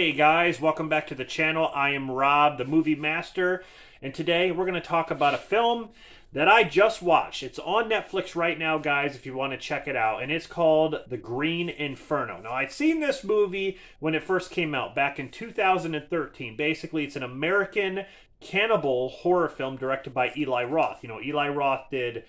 Hey guys, welcome back to the channel. I am Rob, the movie master, and today we're going to talk about a film that I just watched. It's on Netflix right now, guys, if you want to check it out, and it's called The Green Inferno. Now, I'd seen this movie when it first came out back in 2013. Basically, it's an American cannibal horror film directed by Eli Roth. You know, Eli Roth did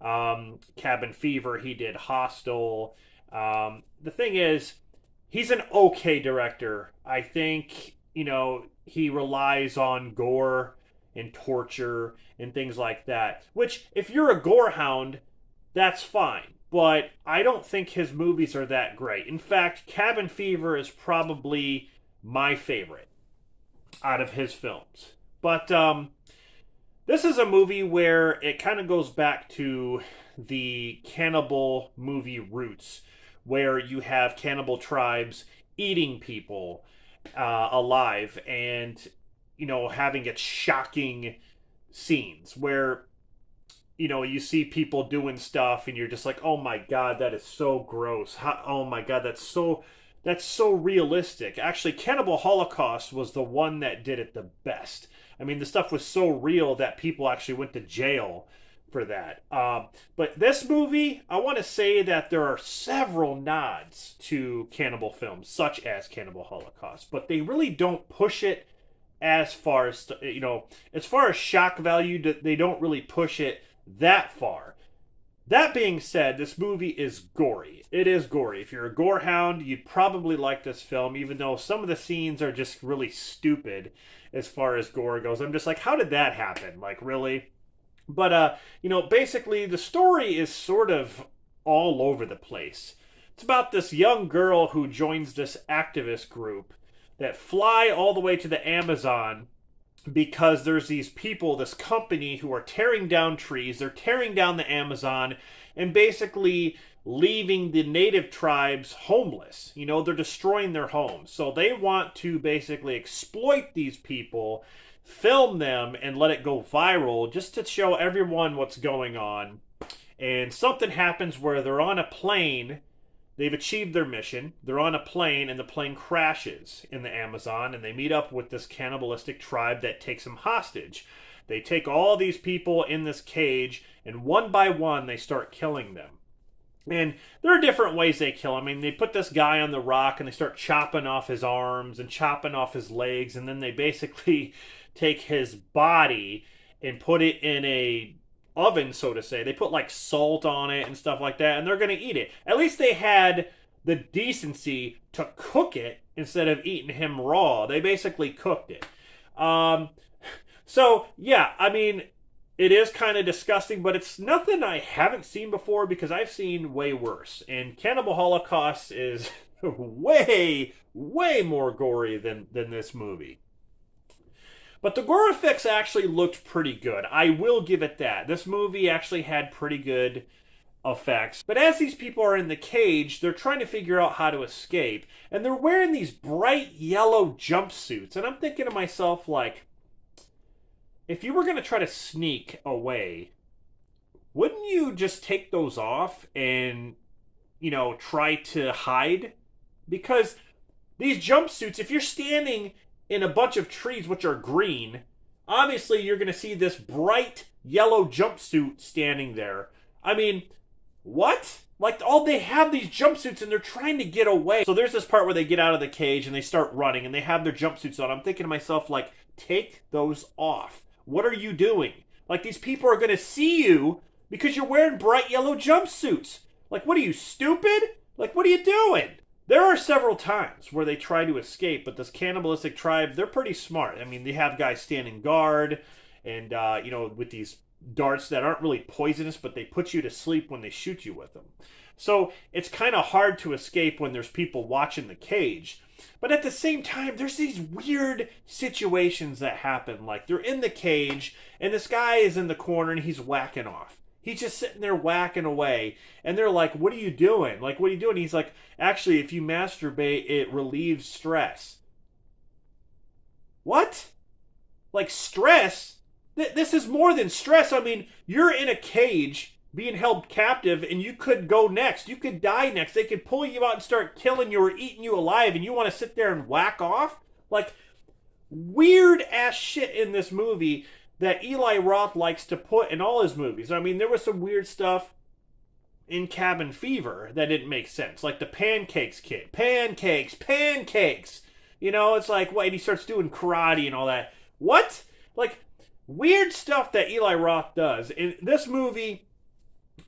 Cabin Fever, he did Hostel. The thing is, he's an okay director. I think, he relies on gore and torture and things like that. Which, if you're a gore hound, that's fine. But I don't think his movies are that great. In fact, Cabin Fever is probably my favorite out of his films. But this is a movie where it kind of goes back to the cannibal movie roots, where you have cannibal tribes eating people alive, and having its shocking scenes where you see people doing stuff and you're just like, oh my god, that is so gross. Oh my god, that's so realistic. Actually, Cannibal Holocaust was the one that did it the best. I mean, the stuff was so real that people actually went to jail for that. But this movie, I want to say that there are several nods to cannibal films, such as Cannibal Holocaust, but they really don't push it as far as, as far as shock value, they don't really push it that far. That being said, this movie is gory. It is gory. If you're a gore hound, you'd probably like this film, even though some of the scenes are just really stupid as far as gore goes. I'm just like, how did that happen? Like, really? But, basically the story is sort of all over the place. It's about this young girl who joins this activist group that fly all the way to the Amazon because there's these people, this company, who are tearing down trees. They're tearing down the Amazon and basically leaving the native tribes homeless. They're destroying their homes. So they want to basically exploit these people, film them, and let it go viral just to show everyone what's going on. And something happens where they're on a plane. They've achieved their mission. They're on a plane, and the plane crashes in the Amazon, and they meet up with this cannibalistic tribe that takes them hostage. They take all these people in this cage, and one by one, they start killing them. And there are different ways they kill him. I mean, they put this guy on the rock, and they start chopping off his arms and chopping off his legs, and then they basically take his body and put it in a oven, so to say. They put like salt on it and stuff like that, and they're going to eat it. At least they had the decency to cook it instead of eating him raw. They basically cooked it. So, yeah, I mean, it is kind of disgusting, but it's nothing I haven't seen before because I've seen way worse. And Cannibal Holocaust is way, way more gory than this movie. But the gore effects actually looked pretty good. I will give it that. This movie actually had pretty good effects. But as these people are in the cage, they're trying to figure out how to escape. And they're wearing these bright yellow jumpsuits. And I'm thinking to myself, like, if you were going to try to sneak away, wouldn't you just take those off and, try to hide? Because these jumpsuits, if you're standing in a bunch of trees which are green, obviously you're going to see this bright yellow jumpsuit standing there. I mean, what? Like, they have these jumpsuits and they're trying to get away. So there's this part where they get out of the cage and they start running and they have their jumpsuits on. I'm thinking to myself, like, take those off. What are you doing? Like, these people are going to see you because you're wearing bright yellow jumpsuits. Like, what are you, stupid? Like, what are you doing? There are several times where they try to escape, but this cannibalistic tribe, they're pretty smart. I mean, they have guys standing guard and, with these darts that aren't really poisonous, but they put you to sleep when they shoot you with them. So it's kind of hard to escape when there's people watching the cage. But at the same time, there's these weird situations that happen. Like, they're in the cage, and this guy is in the corner, and he's whacking off. He's just sitting there whacking away. And they're like, what are you doing? Like, what are you doing? He's like, actually, if you masturbate, it relieves stress. What? Like, stress? This is more than stress. I mean, you're in a cage being held captive, and you could go next. You could die next. They could pull you out and start killing you or eating you alive, and you want to sit there and whack off? Like, weird ass shit in this movie that Eli Roth likes to put in all his movies. I mean, there was some weird stuff in Cabin Fever that didn't make sense. Like the pancakes kid. Pancakes, pancakes. You know, it's like, wait, he starts doing karate and all that. What? Like, weird stuff that Eli Roth does. In this movie,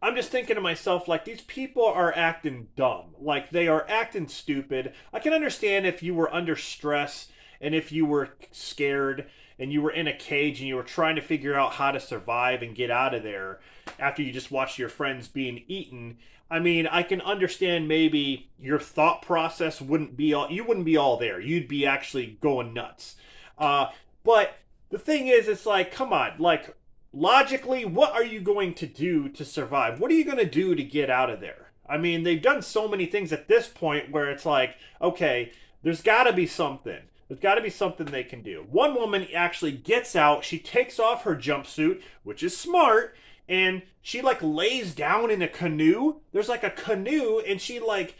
I'm just thinking to myself, like, these people are acting dumb. Like, they are acting stupid. I can understand if you were under stress and if you were scared and you were in a cage and you were trying to figure out how to survive and get out of there after you just watched your friends being eaten. I mean, I can understand maybe your thought process wouldn't be all, you wouldn't be all there. You'd be actually going nuts. But the thing is, it's like, come on, like, logically, what are you going to do to survive? What are you going to do to get out of there? I mean, they've done so many things at this point where it's like, okay, there's got to be something. There's got to be something they can do. One woman actually gets out. She takes off her jumpsuit, which is smart, and she, like, lays down in a canoe. There's, like, a canoe, and she, like,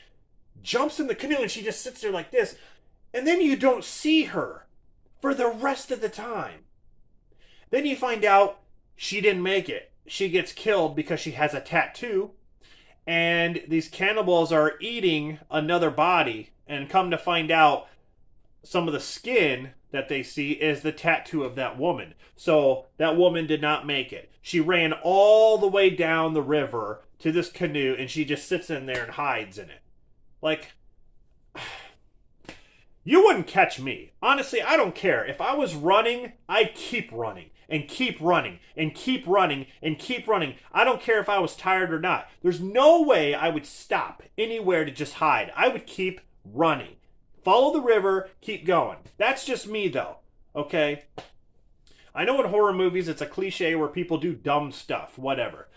jumps in the canoe, and she just sits there like this. And then you don't see her for the rest of the time. Then you find out she didn't make it. She gets killed because she has a tattoo, and these cannibals are eating another body, and come to find out, some of the skin that they see is the tattoo of that woman. So that woman did not make it. She ran all the way down the river to this canoe, and she just sits in there and hides in it. Like, you wouldn't catch me. Honestly, I don't care. If I was running, I'd keep running and keep running and keep running and keep running. I don't care if I was tired or not. There's no way I would stop anywhere to just hide. I would keep running. Follow the river, keep going. That's just me, though. Okay? I know in horror movies it's a cliche where people do dumb stuff, whatever.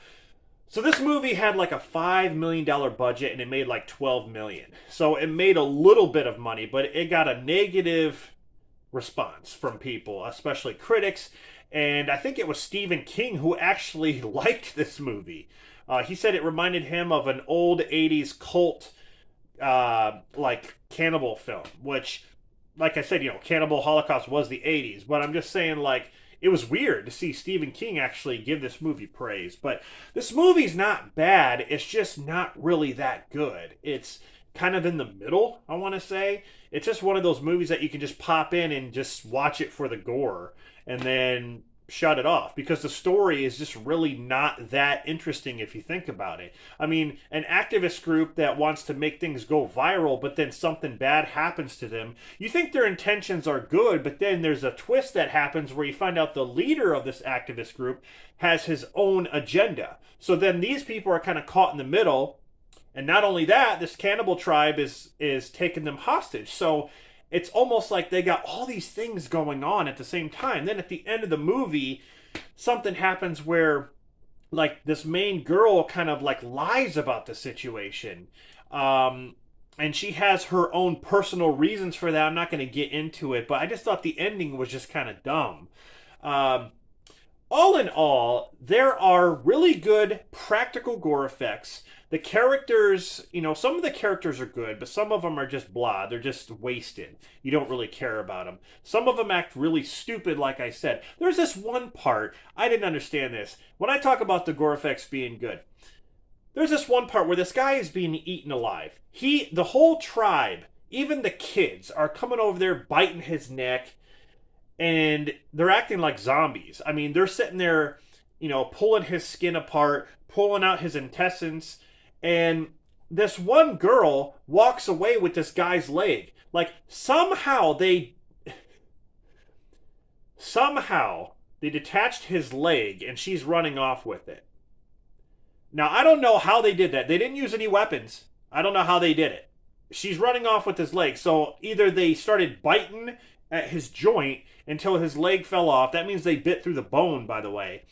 So this movie had like a $5 million budget and it made like $12 million. So it made a little bit of money, but it got a negative response from people, especially critics. And I think it was Stephen King who actually liked this movie. He said it reminded him of an old 80s cult like cannibal film, which, like I said, you know, Cannibal Holocaust was the 80s, but I'm just saying, like, it was weird to see Stephen King actually give this movie praise. But this movie's not bad, it's just not really that good. It's kind of in the middle, I want to say. It's just one of those movies that you can just pop in and just watch it for the gore and then shut it off, because the story is just really not that interesting if you think about it. I mean, an activist group that wants to make things go viral, but then something bad happens to them. You think their intentions are good, but then there's a twist that happens where you find out the leader of this activist group has his own agenda. So then these people are kind of caught in the middle, and not only that, this cannibal tribe is taking them hostage. So it's almost like they got all these things going on at the same time. Then at the end of the movie, something happens where, like, this main girl kind of, like, lies about the situation. And she has her own personal reasons for that. I'm not going to get into it, but I just thought the ending was just kind of dumb. All in all, there are really good practical gore effects. The characters, you know, some of the characters are good, but some of them are just blah. They're just wasted. You don't really care about them. Some of them act really stupid, like I said. There's this one part, I didn't understand this. When I talk about the gore effects being good, there's this one part where this guy is being eaten alive. The whole tribe, even the kids, are coming over there, biting his neck, and they're acting like zombies. I mean, they're sitting there, you know, pulling his skin apart, pulling out his intestines, and this one girl walks away with this guy's leg. Like, somehow they detached his leg, and she's running off with it. Now, I don't know how they did that. They didn't use any weapons. I don't know how they did it. She's running off with his leg. So either they started biting at his joint until his leg fell off. That means they bit through the bone, by the way.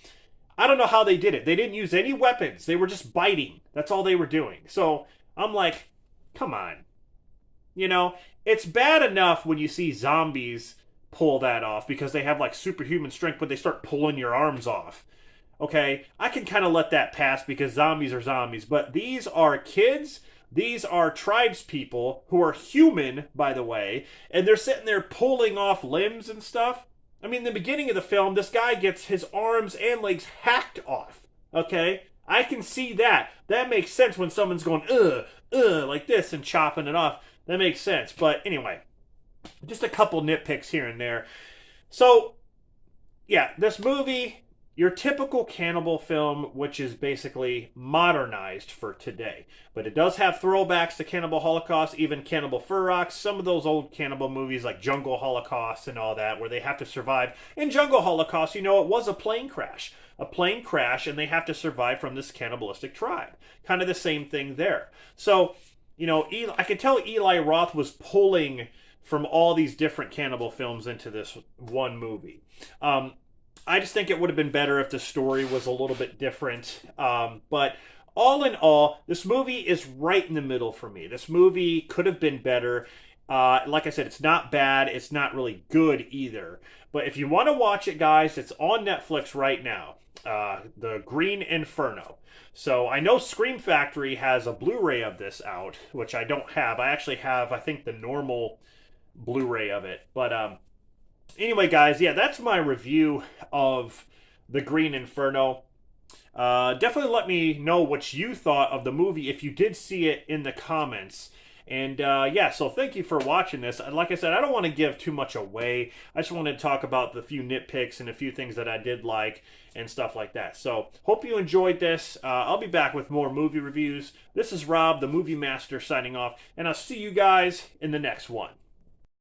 I don't know how they did it. They didn't use any weapons. They were just biting. That's all they were doing. So I'm like, come on. You know, it's bad enough when you see zombies pull that off because they have like superhuman strength, but they start pulling your arms off. okay, I can kind of let that pass because zombies are zombies. But these are kids. These are tribes people who are human, by the way, and they're sitting there pulling off limbs and stuff. I mean, in the beginning of the film, this guy gets his arms and legs hacked off. Okay? I can see that. That makes sense when someone's going, like this and chopping it off. That makes sense. But anyway, just a couple nitpicks here and there. So, yeah, this movie, your typical cannibal film, which is basically modernized for today. But it does have throwbacks to Cannibal Holocaust, even Cannibal Ferox, some of those old cannibal movies like Jungle Holocaust and all that, where they have to survive. In Jungle Holocaust, it was a plane crash. A plane crash, and they have to survive from this cannibalistic tribe. Kind of the same thing there. So, I could tell Eli Roth was pulling from all these different cannibal films into this one movie. I just think it would have been better if the story was a little bit different. But all in all, this movie is right in the middle for me. This movie could have been better. Like I said, it's not bad. It's not really good either. But if you want to watch it, guys, it's on Netflix right now. The Green Inferno. So I know Scream Factory has a Blu-ray of this out, which I don't have. I actually have, I think, the normal Blu-ray of it. But anyway, guys, yeah, that's my review of The Green Inferno. Definitely let me know what you thought of the movie if you did see it in the comments. And yeah, so thank you for watching this. Like I said, I don't want to give too much away. I just wanted to talk about the few nitpicks and a few things that I did like and stuff like that. So hope you enjoyed this. I'll be back with more movie reviews. This is Rob, the Movie Master, signing off. And I'll see you guys in the next one.